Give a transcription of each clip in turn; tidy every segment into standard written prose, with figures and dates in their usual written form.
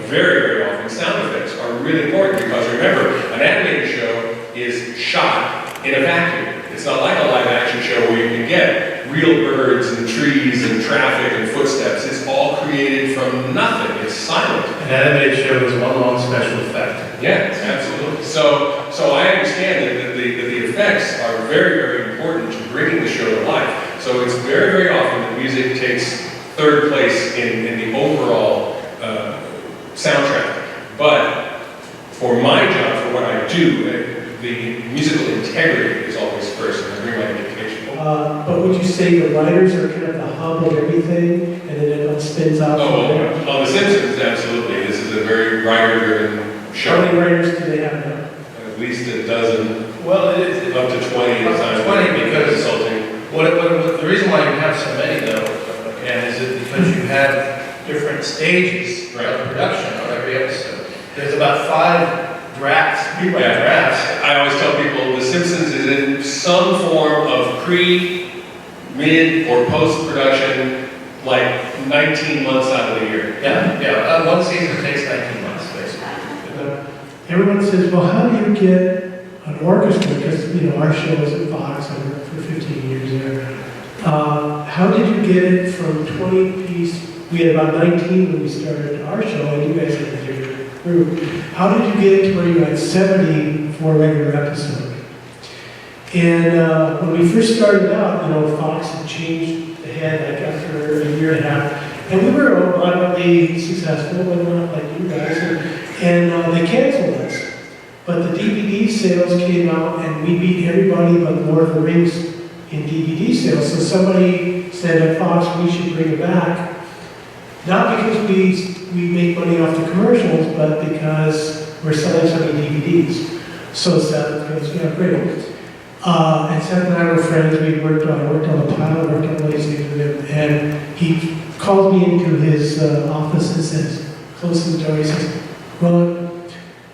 very, very often, sound effects are really important because remember, an animated show is shot in a vacuum. It's not like a live action show where you can get real birds and trees and traffic and footsteps. It's all created from nothing. It's silent. An animated show is one long special effect. Yeah, absolutely. So I understand that the effects are very, very important to bringing the show to life. So it's very, very often that music takes third place in the overall soundtrack. But for my job, for what I do, the musical integrity is always first, and I bring my education. But would you say the writers are kind of the hub of everything, and then it all spins out? On The Simpsons, absolutely. This is a very writer-driven show. How many writers do they have now? At least a dozen. Well, up to 20 at a time. 20 because consulting. The reason why you have so many though, again, is it because you have different stages of production on every episode. There's about 5 drafts, drafts. I always tell people The Simpsons is in some form of pre, mid, or post-production, like 19 months out of the year. Yeah. One season takes 19 months, basically. Everyone says, well, how do you get an orchestra? Because, our show was at Fox, I worked for 15 years there. How did you get it from 20-piece, we had about 19 when we started our show, and you guys had a different group. How did you get it to where you had 70 for a regular episode? And when we first started out, Fox had changed the head like after a year and a half. And we were moderately successful, but not like you guys. And they canceled us. But the DVD sales came out and we beat everybody but Lord of the Rings in DVD sales. So somebody said at Fox, we should bring it back. Not because we make money off the commercials, but because we're selling so many DVDs. So Seth goes, yeah, great. And Seth and I were friends. I worked on the pilot, worked on Ledesma with him, and he called me into his office and says, closes the door, he says, Ron,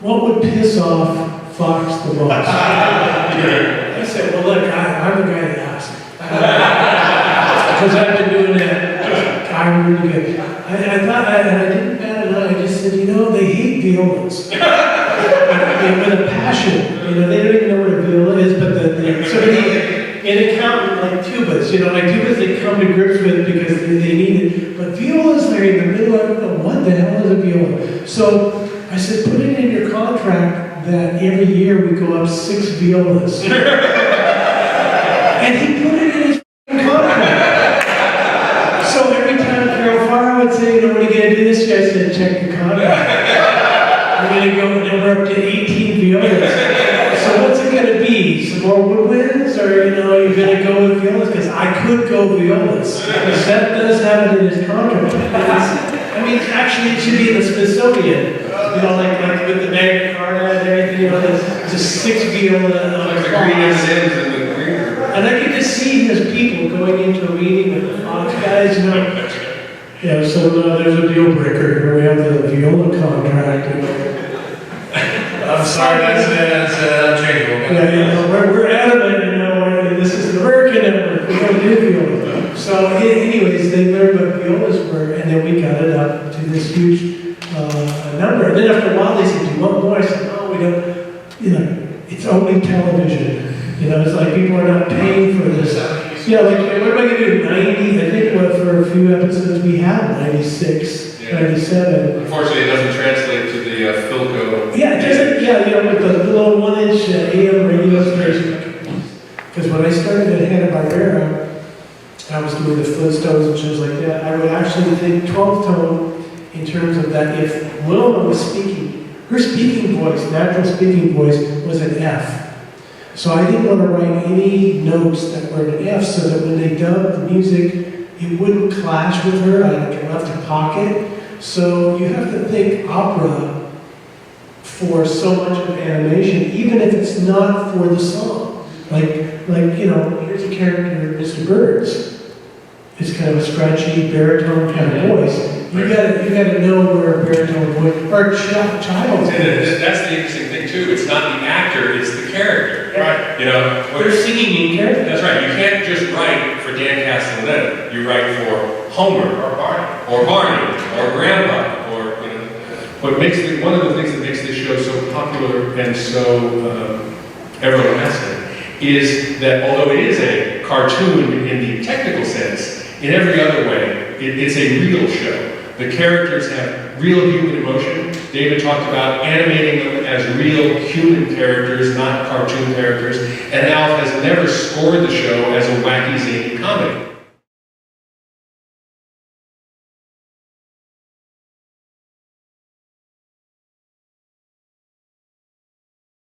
what would piss off Fox the most? I said, well, look, I'm the guy that asked. Because I've been doing that. I'm really good. I thought, and I didn't bat it out, I just said, they hate violas. With a passion. They don't even know what a viola is, but an accountant like tubas, like tubas they come to grips with because they need it. But violas are in the middle, I don't know, what the hell is a viola? So I said, put it in your contract that every year we go up 6 violas. And he put it in his contract. So every time Carol Farr would say, when are you going to do this? I said, check the contract. We're going to go, and we're up to 18 violas. So what's it going to be? Some more woodwinds? Or, you're going to go with violas? Because I could go violas. Seth does have it in his contract. Actually, it should be in the Smithsonian. Like with the Magna Carta and everything, there's just 6 viola. Like the green Sims and the green. And I could just see his people going into a meeting with the Fox guys, Yeah, so there's a deal breaker here. We have the viola contract. I'm sorry, that's unchangeable. We're adamant, this is an American network. We don't do viola. So, anyways, they learned what violas were, and then we got it up to this huge number. And then after a while, they said, do you want more? I said, no, we don't. It's only television. It's like people are not paying for this. What am I going to do? 90? I think for a few episodes we have 96, 97. Unfortunately, it doesn't translate to the Philco. Yeah, it doesn't. With the little 1-inch AM radio station. Because when I started at Hanna-Barbera, I was doing the Flintstones and shows like that. I would actually think 12 tone in terms of that if Wilma was speaking, her speaking voice, natural speaking voice, was an F. So I didn't want to write any notes that were an F so that when they dubbed the music, it wouldn't clash with her. I left a pocket. So you have to think opera for so much of animation, even if it's not for the song. Here's a character, Mr. Birds. It's kind of a scratchy baritone kind of voice. You gotta know where a baritone voice or child's voice. That's the interesting thing too. It's not the actor; it's the character. Right. They're singing in character. That's right. You can't just write for Dan Castellaneta. You write for Homer or Barney or Grandpa or one of the things that makes this show so popular and so everlasting is that although it is a cartoon in the technical sense, in every other way, it's a real show. The characters have real human emotion. David talked about animating them as real human characters, not cartoon characters. And Alf has never scored the show as a wacky, zany comedy.